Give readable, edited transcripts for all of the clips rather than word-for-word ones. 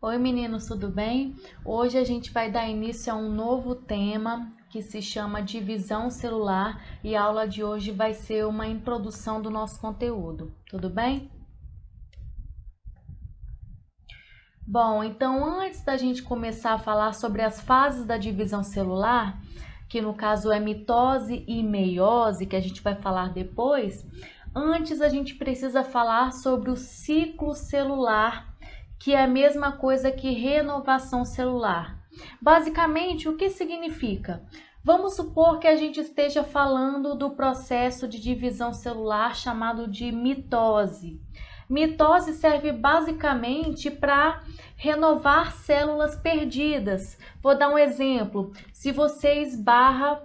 Oi meninos, tudo bem? Hoje a gente vai dar início a um novo tema que se chama divisão celular e a aula de hoje vai ser uma introdução do nosso conteúdo, tudo bem? Bom, então antes da gente começar a falar sobre as fases da divisão celular, que no caso é mitose e meiose, que a gente vai falar depois, antes a gente precisa falar sobre o ciclo celular, que é a mesma coisa que renovação celular. Basicamente, o que significa? Vamos supor que a gente esteja falando do processo de divisão celular chamado de mitose. Mitose serve basicamente para renovar células perdidas. Vou dar um exemplo. Se você esbarra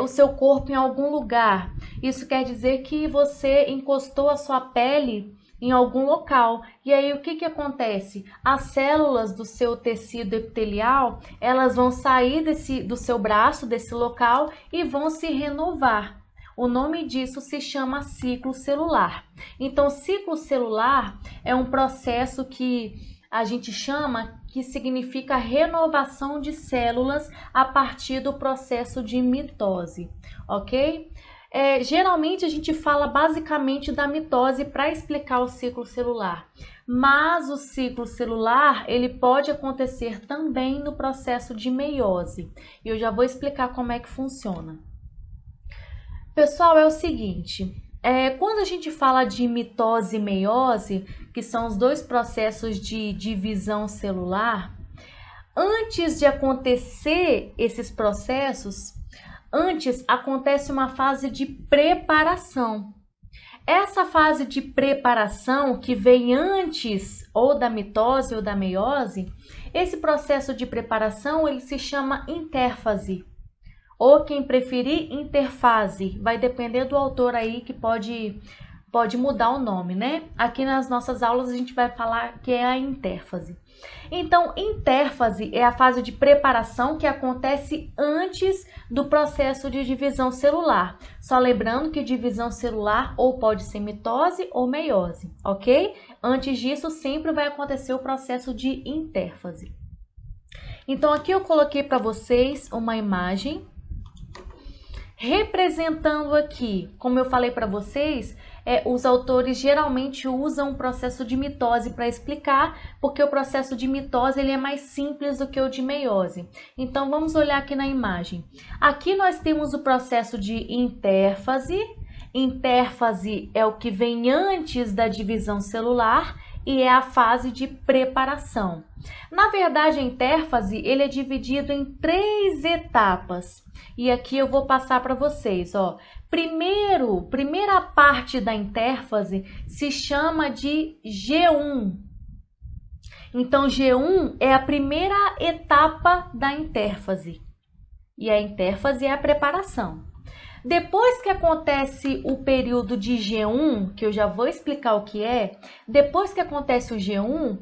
o seu corpo em algum lugar, isso quer dizer que você encostou a sua pele em algum local. E aí o que acontece? As células do seu tecido epitelial, elas vão sair do seu braço, desse local, e vão se renovar. O nome disso se chama ciclo celular. Então, ciclo celular é um processo que a gente chama, que significa renovação de células a partir do processo de mitose, ok? Geralmente a gente fala basicamente da mitose para explicar o ciclo celular, mas o ciclo celular ele pode acontecer também no processo de meiose. E eu já vou explicar como é que funciona. Pessoal, é o seguinte, quando a gente fala de mitose e meiose, que são os dois processos de divisão celular, antes de acontecer esses processos, antes acontece uma fase de preparação. Essa fase de preparação que vem antes ou da mitose ou da meiose, esse processo de preparação ele se chama intérfase. Ou quem preferir, interfase. Vai depender do autor aí que pode mudar o nome, né? Aqui nas nossas aulas a gente vai falar que é a intérfase. Então, intérfase é a fase de preparação que acontece antes do processo de divisão celular. Só lembrando que divisão celular ou pode ser mitose ou meiose, ok? Antes disso, sempre vai acontecer o processo de intérfase. Então, aqui eu coloquei para vocês uma imagem representando aqui, como eu falei para vocês, os autores geralmente usam o processo de mitose para explicar, porque o processo de mitose ele é mais simples do que o de meiose. Então, vamos olhar aqui na imagem. Aqui nós temos o processo de intérfase. Intérfase é o que vem antes da divisão celular e é a fase de preparação. Na verdade, a intérfase ele é dividido em 3 etapas. E aqui eu vou passar para vocês, ó. Primeira parte da intérfase se chama de G1. Então, G1 é a primeira etapa da intérfase. E a intérfase é a preparação. Depois que acontece o período de G1, que eu já vou explicar o que é, depois que acontece o G1,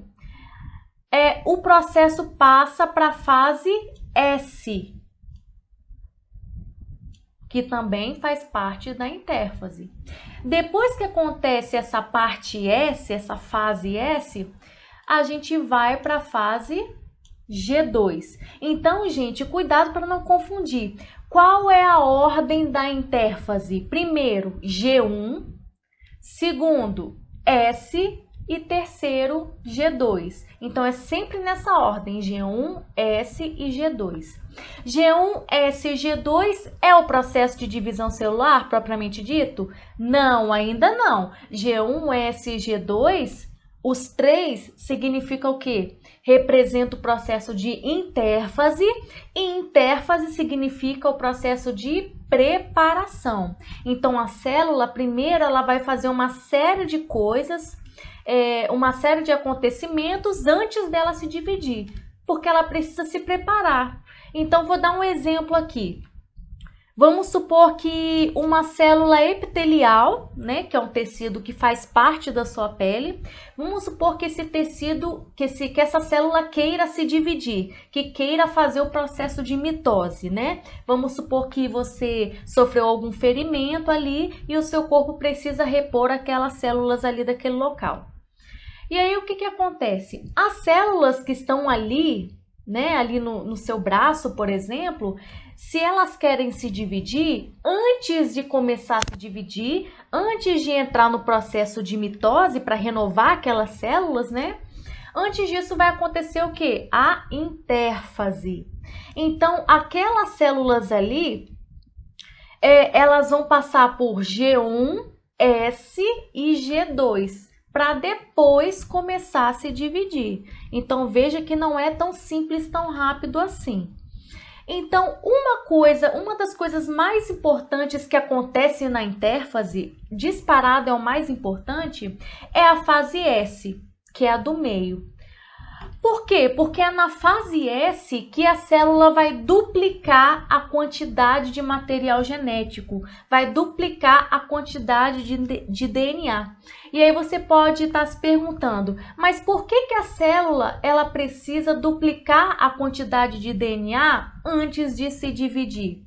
o processo passa para a fase S, que também faz parte da intérfase. Depois que acontece essa parte S, essa fase S, a gente vai para a fase G2. Então, gente, cuidado para não confundir. Qual é a ordem da intérfase? Primeiro, G1, segundo, S e terceiro, G2. Então, é sempre nessa ordem, G1, S e G2. G1, S e G2 é o processo de divisão celular propriamente dito? Não, ainda não. G1, S e G2, os 3 significam o quê? Representa o processo de intérfase e intérfase significa o processo de preparação. Então, a célula, primeiro, ela vai fazer uma série de coisas, uma série de acontecimentos antes dela se dividir, porque ela precisa se preparar. Então, vou dar um exemplo aqui. Vamos supor que uma célula epitelial, né, que é um tecido que faz parte da sua pele, vamos supor que esse tecido, que essa célula queira se dividir, que queira fazer o processo de mitose, né? Vamos supor que você sofreu algum ferimento ali e o seu corpo precisa repor aquelas células ali daquele local. E aí o que que acontece? As células que estão ali, né, ali no seu braço, por exemplo, se elas querem se dividir, antes de começar a se dividir, antes de entrar no processo de mitose para renovar aquelas células, né? Antes disso vai acontecer o quê? A intérfase. Então, aquelas células ali, elas vão passar por G1, S e G2 para depois começar a se dividir. Então, veja que não é tão simples, tão rápido assim. Então, uma das coisas mais importantes que acontece na intérfase, disparado é o mais importante, é a fase S, que é a do meio. Por quê? Porque é na fase S que a célula vai duplicar a quantidade de material genético, vai duplicar a quantidade de DNA. E aí você pode estar se perguntando, mas por que a célula ela precisa duplicar a quantidade de DNA antes de se dividir?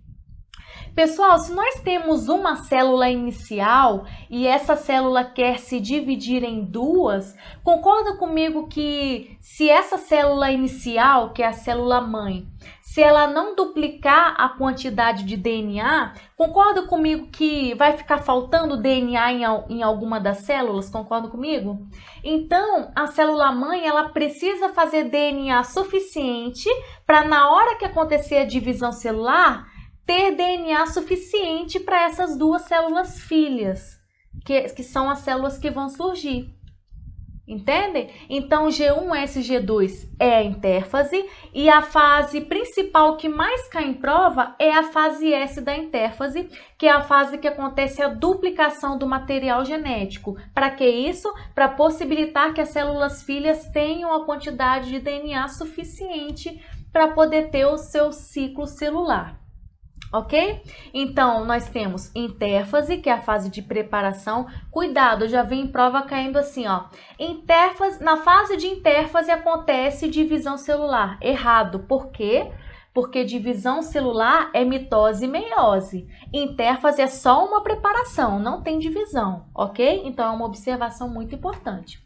Pessoal, se nós temos uma célula inicial e essa célula quer se dividir em duas, concorda comigo que se essa célula inicial, que é a célula mãe, se ela não duplicar a quantidade de DNA, concorda comigo que vai ficar faltando DNA em alguma das células? Concorda comigo? Então, a célula mãe, ela precisa fazer DNA suficiente para na hora que acontecer a divisão celular, ter DNA suficiente para essas duas células filhas, que são as células que vão surgir. Entendem? Então, G1S e G2 é a intérfase e a fase principal que mais cai em prova é a fase S da intérfase, que é a fase que acontece a duplicação do material genético. Para que isso? Para possibilitar que as células filhas tenham a quantidade de DNA suficiente para poder ter o seu ciclo celular. Ok? Então, nós temos intérfase, que é a fase de preparação. Cuidado, já vem em prova caindo assim, ó. Na fase de intérfase acontece divisão celular. Errado. Por quê? Porque divisão celular é mitose e meiose. Intérfase é só uma preparação, não tem divisão, ok? Então, é uma observação muito importante.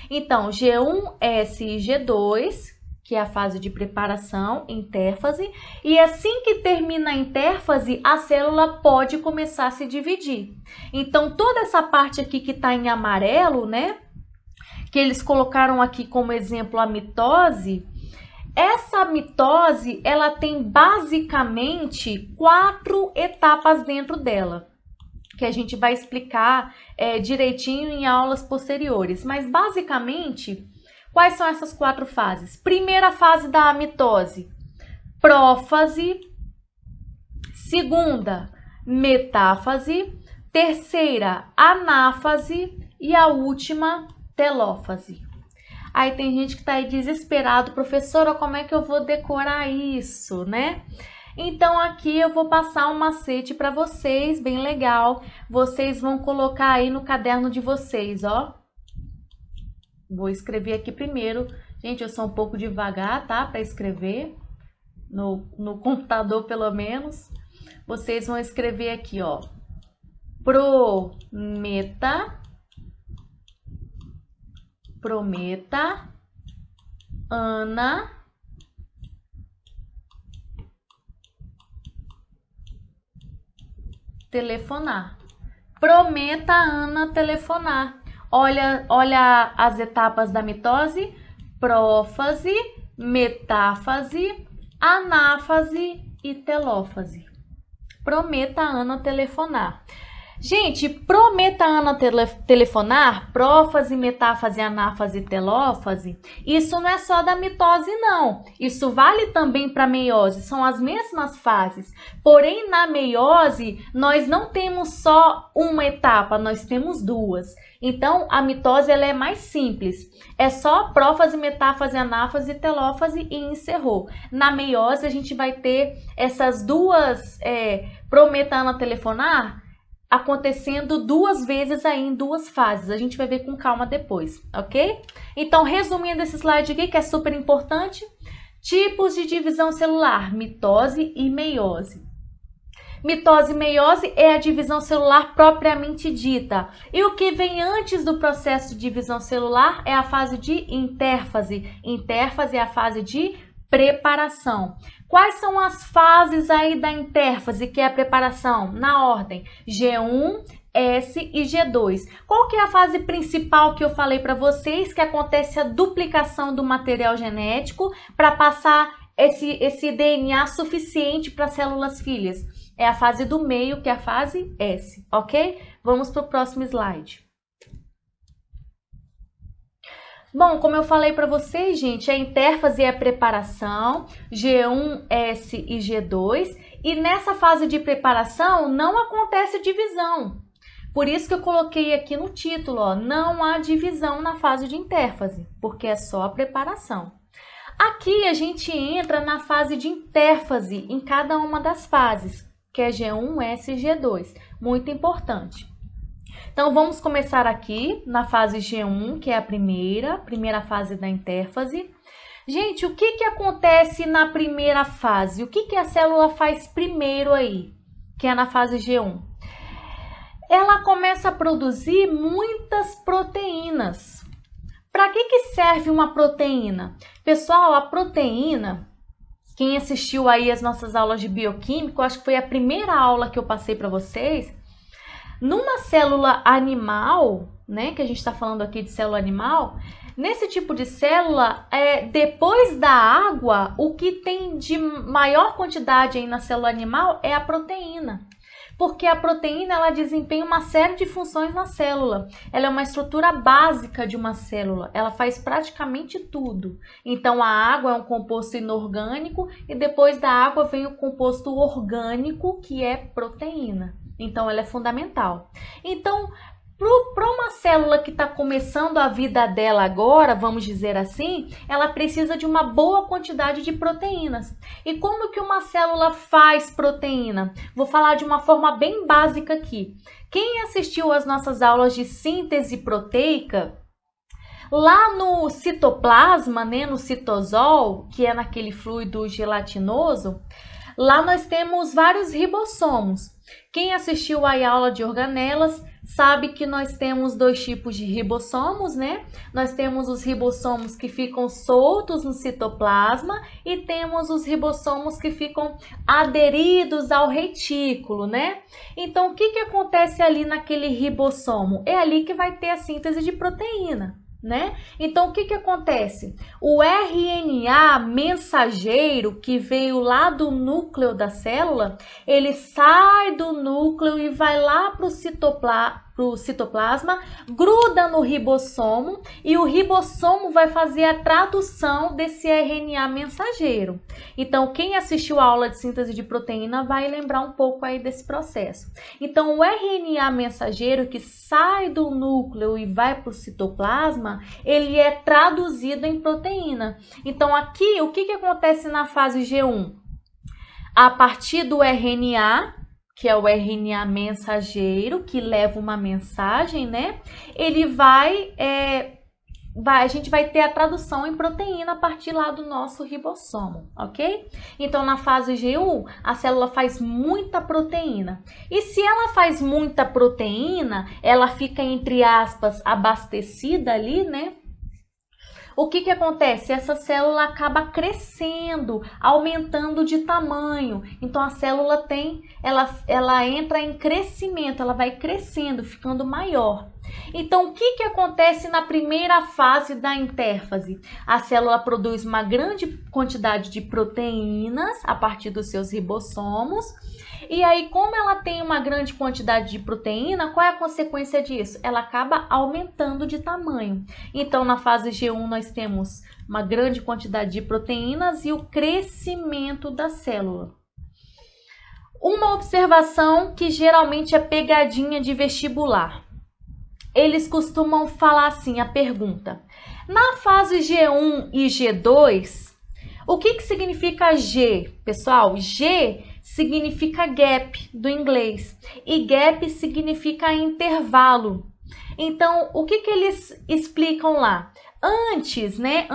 Então, G1S e G2, que é a fase de preparação, intérfase, e assim que termina a intérfase, a célula pode começar a se dividir. Então, toda essa parte aqui que está em amarelo, né, que eles colocaram aqui como exemplo a mitose, essa mitose, ela tem basicamente 4 etapas dentro dela, que a gente vai explicar direitinho em aulas posteriores, mas basicamente, quais são essas 4 fases? Primeira fase da mitose, prófase. Segunda, metáfase. Terceira, anáfase. E a última, telófase. Aí tem gente que tá aí desesperado, professora, como é que eu vou decorar isso, né? Então, aqui eu vou passar um macete para vocês, bem legal. Vocês vão colocar aí no caderno de vocês, ó. Vou escrever aqui primeiro. Gente, eu sou um pouco devagar, tá? Para escrever. No computador, pelo menos. Vocês vão escrever aqui, ó. Prometa, Ana, telefonar. Prometa, Ana, telefonar. Olha as etapas da mitose: prófase, metáfase, anáfase e telófase. Prometa, Ana, telefonar. Gente, prometa, Ana, telefonar, prófase, metáfase, anáfase e telófase, isso não é só da mitose, não. Isso vale também para a meiose, são as mesmas fases. Porém, na meiose, nós não temos só uma etapa, nós temos 2. Então, a mitose ela é mais simples. É só prófase, metáfase, anáfase e telófase e encerrou. Na meiose, a gente vai ter essas duas, prometa, Ana, telefonar, acontecendo 2 vezes aí em 2 fases. A gente vai ver com calma depois, ok? Então, resumindo esse slide aqui, que é super importante, tipos de divisão celular, mitose e meiose. Mitose e meiose é a divisão celular propriamente dita. E o que vem antes do processo de divisão celular é a fase de intérfase. Intérfase é a fase de preparação. Quais são as fases aí da intérfase, que é a preparação? Na ordem G1, S e G2. Qual que é a fase principal que eu falei para vocês? Que acontece a duplicação do material genético para passar esse DNA suficiente para células filhas. É a fase do meio, que é a fase S, ok? Vamos para o próximo slide. Bom, como eu falei para vocês, gente, a intérfase é a preparação, G1, S e G2, e nessa fase de preparação não acontece divisão. Por isso que eu coloquei aqui no título, ó, não há divisão na fase de intérfase, porque é só a preparação. Aqui a gente entra na fase de intérfase em cada uma das fases, que é G1, S e G2, muito importante. Então, vamos começar aqui na fase G1, que é a primeira fase da intérfase. Gente, o que acontece na primeira fase? O que a célula faz primeiro aí, que é na fase G1? Ela começa a produzir muitas proteínas. Para que serve uma proteína? Pessoal, a proteína, quem assistiu aí as nossas aulas de bioquímica, acho que foi a primeira aula que eu passei para vocês. Numa célula animal, né, que a gente está falando aqui de célula animal, nesse tipo de célula, depois da água, o que tem de maior quantidade aí na célula animal é a proteína. Porque a proteína, ela desempenha uma série de funções na célula. Ela é uma estrutura básica de uma célula. Ela faz praticamente tudo. Então, a água é um composto inorgânico e depois da água vem o composto orgânico, que é proteína. Então, ela é fundamental. Então, para uma célula que está começando a vida dela agora, vamos dizer assim, ela precisa de uma boa quantidade de proteínas. E como que uma célula faz proteína? Vou falar de uma forma bem básica aqui. Quem assistiu às nossas aulas de síntese proteica, lá no citoplasma, né, no citosol, que é naquele fluido gelatinoso, lá nós temos vários ribossomos. Quem assistiu à aula de organelas sabe que nós temos dois tipos de ribossomos, né? Nós temos os ribossomos que ficam soltos no citoplasma e temos os ribossomos que ficam aderidos ao retículo, né? Então, o que acontece ali naquele ribossomo? É ali que vai ter a síntese de proteína, né? Então, o que acontece? O RNA mensageiro que veio lá do núcleo da célula, ele sai do núcleo e vai lá para o citoplasma, gruda no ribossomo e o ribossomo vai fazer a tradução desse RNA mensageiro. Então, quem assistiu a aula de síntese de proteína vai lembrar um pouco aí desse processo. Então, o RNA mensageiro que sai do núcleo e vai para o citoplasma, ele é traduzido em proteína. Então, aqui, o que acontece na fase G1? A partir do RNA, que é o RNA mensageiro, que leva uma mensagem, né? Ele a gente vai ter a tradução em proteína a partir lá do nosso ribossomo, ok? Então, na fase G1, a célula faz muita proteína. E se ela faz muita proteína, ela fica, entre aspas, abastecida ali, né? O que acontece? Essa célula acaba crescendo, aumentando de tamanho. Então, a célula ela entra em crescimento, ela vai crescendo, ficando maior. Então, o que acontece na primeira fase da intérfase? A célula produz uma grande quantidade de proteínas a partir dos seus ribossomos. E aí, como ela tem uma grande quantidade de proteína, qual é a consequência disso? Ela acaba aumentando de tamanho. Então, na fase G1, nós temos uma grande quantidade de proteínas e o crescimento da célula. Uma observação que geralmente é pegadinha de vestibular. Eles costumam falar assim, a pergunta: na fase G1 e G2, o que significa G? Pessoal, G significa gap do inglês e gap significa intervalo. Então, o que eles explicam lá? antes, né,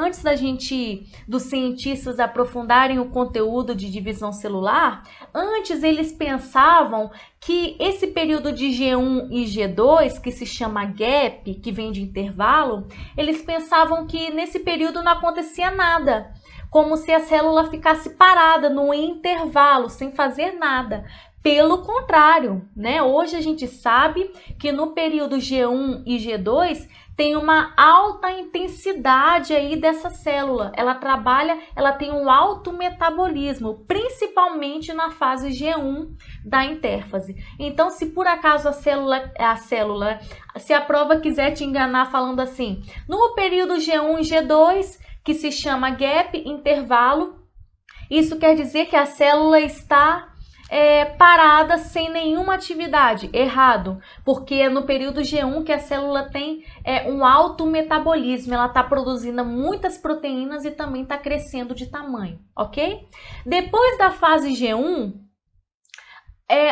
dos cientistas aprofundarem o conteúdo de divisão celular, antes eles pensavam que esse período de G1 e G2, que se chama gap, que vem de intervalo, eles pensavam que nesse período não acontecia nada, como se a célula ficasse parada no intervalo, sem fazer nada. Pelo contrário, né? Hoje a gente sabe que no período G1 e G2 tem uma alta intensidade aí dessa célula. Ela tem um alto metabolismo, principalmente na fase G1 da intérfase. Então, se por acaso se a prova quiser te enganar falando assim, no período G1 e G2, que se chama gap, intervalo, isso quer dizer que a célula está parada sem nenhuma atividade. Errado, porque é no período G1 que a célula tem um alto metabolismo, ela está produzindo muitas proteínas e também está crescendo de tamanho, ok? Depois da fase G1,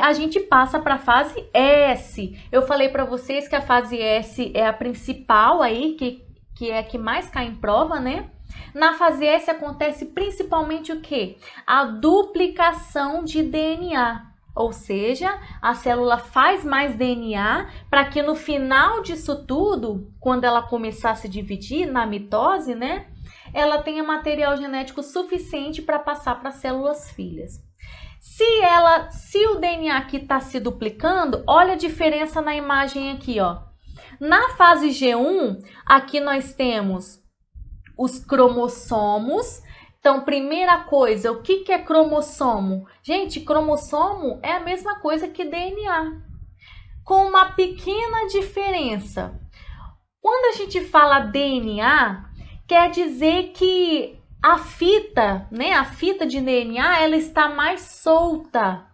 a gente passa para a fase S. Eu falei para vocês que a fase S é a principal aí, que é a que mais cai em prova, né? Na fase S acontece principalmente o quê? A duplicação de DNA, ou seja, a célula faz mais DNA para que no final disso tudo, quando ela começar a se dividir na mitose, né, ela tenha material genético suficiente para passar para as células filhas. Se o DNA aqui está se duplicando, olha a diferença na imagem aqui, ó. Na fase G1, aqui nós temos os cromossomos. Então, primeira coisa, o que é cromossomo? Gente, cromossomo é a mesma coisa que DNA, com uma pequena diferença. Quando a gente fala DNA, quer dizer que a fita, né, a fita de DNA, ela está mais solta.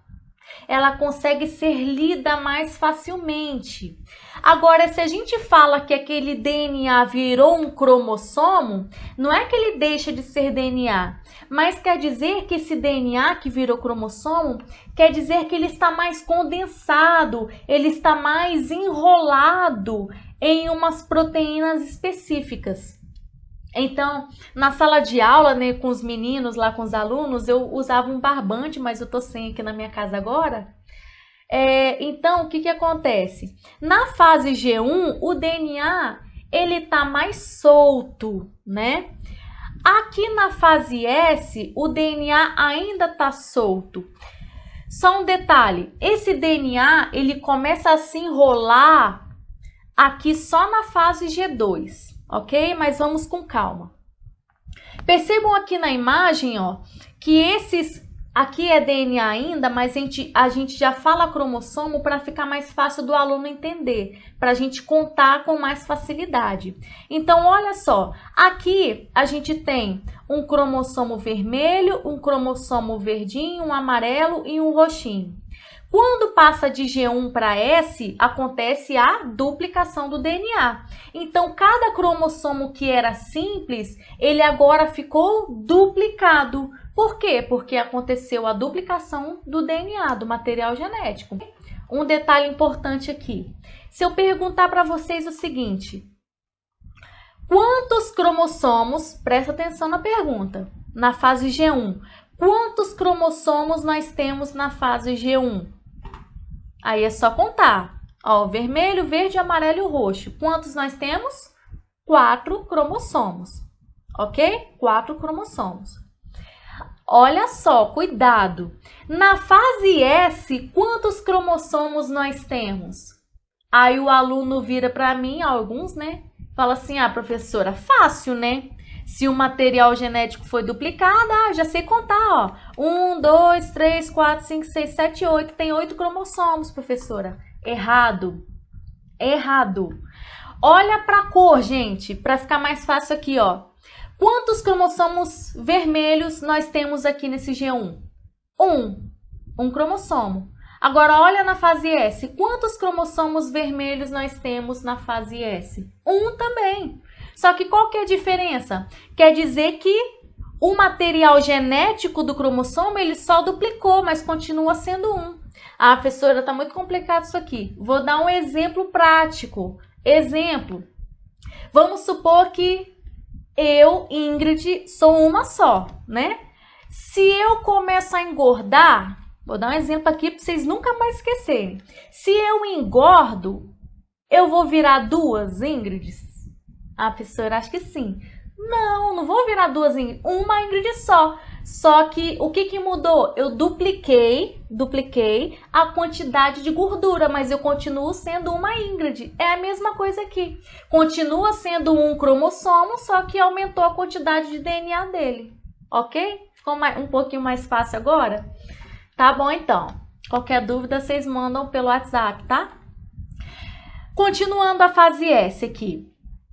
Ela consegue ser lida mais facilmente. Agora, se a gente fala que aquele DNA virou um cromossomo, não é que ele deixa de ser DNA, mas quer dizer que esse DNA que virou cromossomo, quer dizer que ele está mais condensado, ele está mais enrolado em umas proteínas específicas. Então, na sala de aula, né, com os meninos lá, com os alunos, eu usava um barbante, mas eu tô sem aqui na minha casa agora. Então, o que acontece? Na fase G1, o DNA, ele tá mais solto, né? Aqui na fase S, o DNA ainda tá solto. Só um detalhe, esse DNA, ele começa a se enrolar aqui só na fase G2. Ok? Mas vamos com calma. Percebam aqui na imagem, ó, que aqui é DNA ainda, mas a gente já fala cromossomo para ficar mais fácil do aluno entender, para a gente contar com mais facilidade. Então, olha só, aqui a gente tem um cromossomo vermelho, um cromossomo verdinho, um amarelo e um roxinho. Quando passa de G1 para S, acontece a duplicação do DNA. Então, cada cromossomo que era simples, ele agora ficou duplicado. Por quê? Porque aconteceu a duplicação do DNA, do material genético. Um detalhe importante aqui. Se eu perguntar para vocês o seguinte, quantos cromossomos, presta atenção na pergunta, na fase G1, quantos cromossomos nós temos na fase G1? Aí é só contar. Ó, vermelho, verde, amarelo e roxo. Quantos nós temos? 4 cromossomos. Ok? 4 cromossomos. Olha só, cuidado. Na fase S, quantos cromossomos nós temos? Aí o aluno vira para mim, alguns, né? Fala assim, professora, fácil, né? Se o material genético foi duplicado, já sei contar, ó. 1, 2, 3, 4, 5, 6, 7, 8. Tem 8 cromossomos, professora. Errado. Errado. Olha para a cor, gente, para ficar mais fácil aqui, ó. Quantos cromossomos vermelhos nós temos aqui nesse G1? 1 cromossomo. Agora, olha na fase S. Quantos cromossomos vermelhos nós temos na fase S? 1 também. Só que qual que é a diferença? Quer dizer que o material genético do cromossomo, ele só duplicou, mas continua sendo 1. Professora, tá muito complicado isso aqui. Vou dar um exemplo prático. Exemplo. Vamos supor que eu, Ingrid, sou uma só, né? Se eu começo a engordar, vou dar um exemplo aqui para vocês nunca mais esquecerem. Se eu engordo, eu vou virar duas Ingrids? Ah, professora, acho que sim. Não, não vou virar duas Ingrid, uma Ingrid só. Só que o que mudou? Eu dupliquei a quantidade de gordura, mas eu continuo sendo uma Ingrid. É a mesma coisa aqui. Continua sendo um cromossomo, só que aumentou a quantidade de DNA dele. Ok? Ficou um pouquinho mais fácil agora? Tá bom, então. Qualquer dúvida, vocês mandam pelo WhatsApp, tá? Continuando a fase S aqui.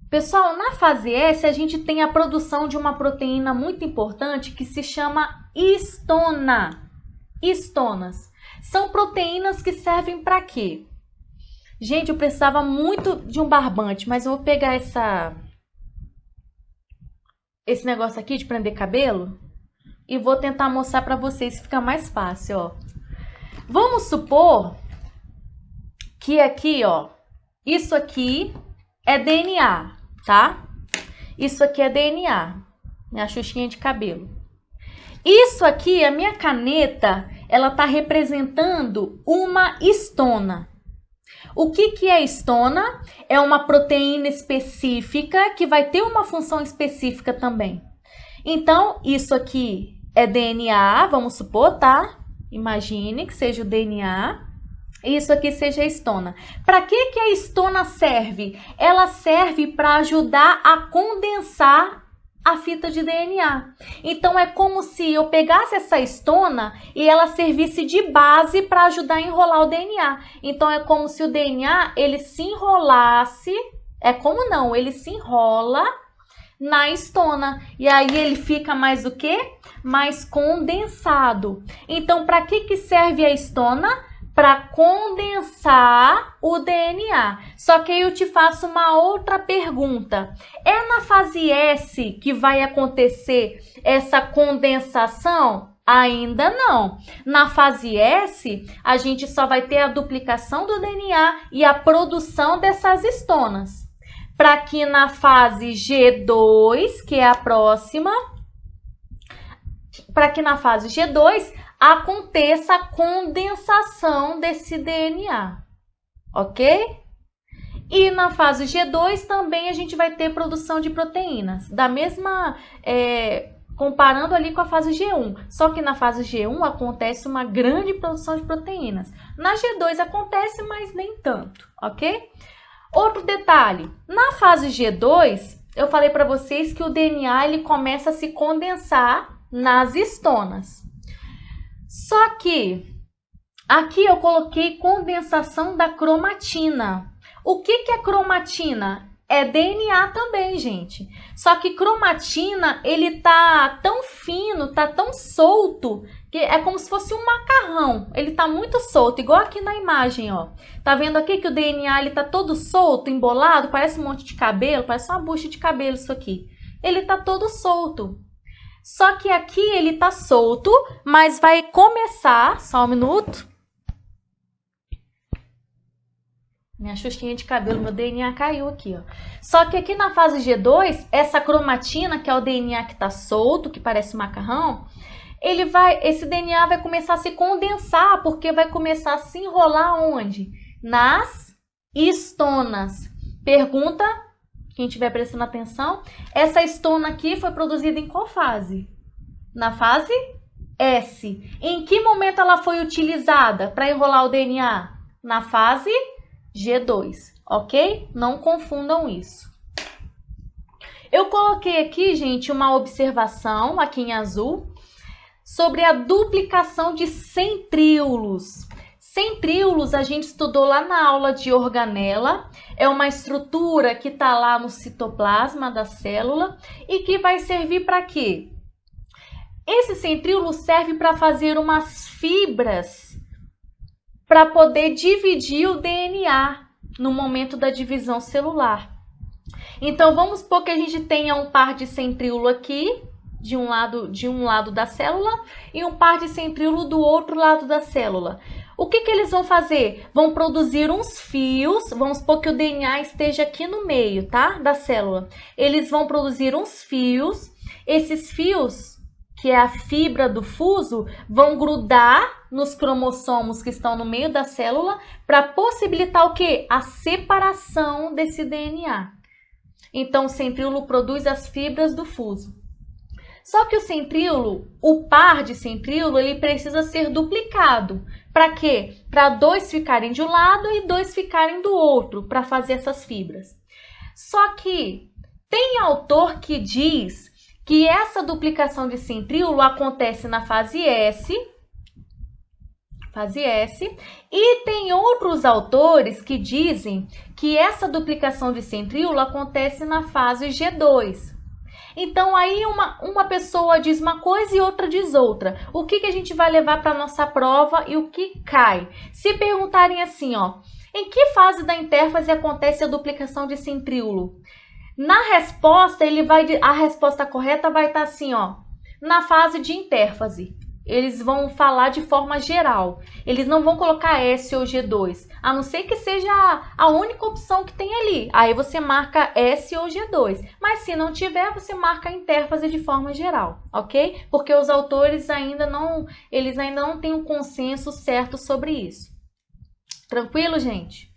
Pessoal, na fase S, a gente tem a produção de uma proteína muito importante que se chama histona. Histonas. São proteínas que servem para quê? Gente, eu precisava muito de um barbante, mas eu vou pegar esse negócio aqui de prender cabelo e vou tentar mostrar para vocês, fica mais fácil, ó. Vamos supor que aqui, ó, isso aqui é DNA, tá? Isso aqui é DNA, minha xuxinha de cabelo. Isso aqui, a minha caneta, ela tá representando uma histona. O que é histona? É uma proteína específica que vai ter uma função específica também. Então, isso aqui é DNA, vamos supor, tá? Imagine que seja o DNA. Isso aqui seja a histona. Para que a histona serve? Ela serve para ajudar a condensar a fita de DNA. Então, é como se eu pegasse essa histona e ela servisse de base para ajudar a enrolar o DNA. Então, é como se o DNA, ele se enrolasse, ele se enrola na histona. E aí, ele fica mais o quê? Mais condensado. Então, para que serve a histona? Para condensar o DNA. Só que aí eu te faço uma outra pergunta. É na fase S que vai acontecer essa condensação? Ainda não. Na fase S, a gente só vai ter a duplicação do DNA e a produção dessas histonas. Para que na fase G2, que é a próxima, para que na fase G2 aconteça a condensação desse DNA, ok? E na fase G2 também a gente vai ter produção de proteínas, da mesma, comparando ali com a fase G1, só que na fase G1 acontece uma grande produção de proteínas, na G2 acontece, mas nem tanto, ok? Outro detalhe, na fase G2, eu falei para vocês que o DNA ele começa a se condensar nas histonas. Só que aqui eu coloquei condensação da cromatina. O que é cromatina? É DNA também, gente. Só que cromatina, ele tá tão fino, tá tão solto, que é como se fosse um macarrão. Ele tá muito solto, igual aqui na imagem, ó. Tá vendo aqui que o DNA, ele tá todo solto, embolado, parece um monte de cabelo, parece uma bucha de cabelo isso aqui. Ele tá todo solto. Só que aqui ele tá solto, mas vai começar, só um minuto. Minha xuxinha de cabelo, meu DNA caiu aqui, ó. Só que aqui na fase G2, essa cromatina, que é o DNA que tá solto, que parece macarrão, esse DNA vai começar a se condensar, porque vai começar a se enrolar onde? Nas histonas. Pergunta, quem estiver prestando atenção, essa histona aqui foi produzida em qual fase? Na fase S. Em que momento ela foi utilizada para enrolar o DNA? Na fase G2, ok? Não confundam isso. Eu coloquei aqui, gente, uma observação, aqui em azul, sobre a duplicação de centríolos. Centríolos a gente estudou lá na aula de organela, é uma estrutura que está lá no citoplasma da célula e que vai servir para quê? Esse centríolo serve para fazer umas fibras para poder dividir o DNA no momento da divisão celular. Então, vamos supor que a gente tenha um par de centríolo aqui, de um lado da célula, e um par de centríolo do outro lado da célula. O que eles vão fazer? Vão produzir uns fios, vamos supor que o DNA esteja aqui no meio, tá? Da célula. Eles vão produzir uns fios, esses fios, que é a fibra do fuso, vão grudar nos cromossomos que estão no meio da célula para possibilitar o quê? A separação desse DNA. Então, o centríolo produz as fibras do fuso. Só que o centríolo, o par de centríolo, ele precisa ser duplicado. Para quê? Para 2 ficarem de um lado e 2 ficarem do outro, para fazer essas fibras. Só que tem autor que diz que essa duplicação de centríolo acontece na fase S, e tem outros autores que dizem que essa duplicação de centríolo acontece na fase G2. Então, aí uma pessoa diz uma coisa e outra diz outra. O que a gente vai levar para a nossa prova e o que cai? Se perguntarem assim, ó, em que fase da intérfase acontece a duplicação de centríolo? Na resposta, a resposta correta vai estar assim, ó, na fase de intérfase. Eles vão falar de forma geral. Eles não vão colocar S ou G2, a não ser que seja a única opção que tem ali. Aí você marca S ou G2. Mas se não tiver, você marca a intérfase de forma geral, ok? Porque os autores ainda não têm um consenso certo sobre isso. Tranquilo, gente?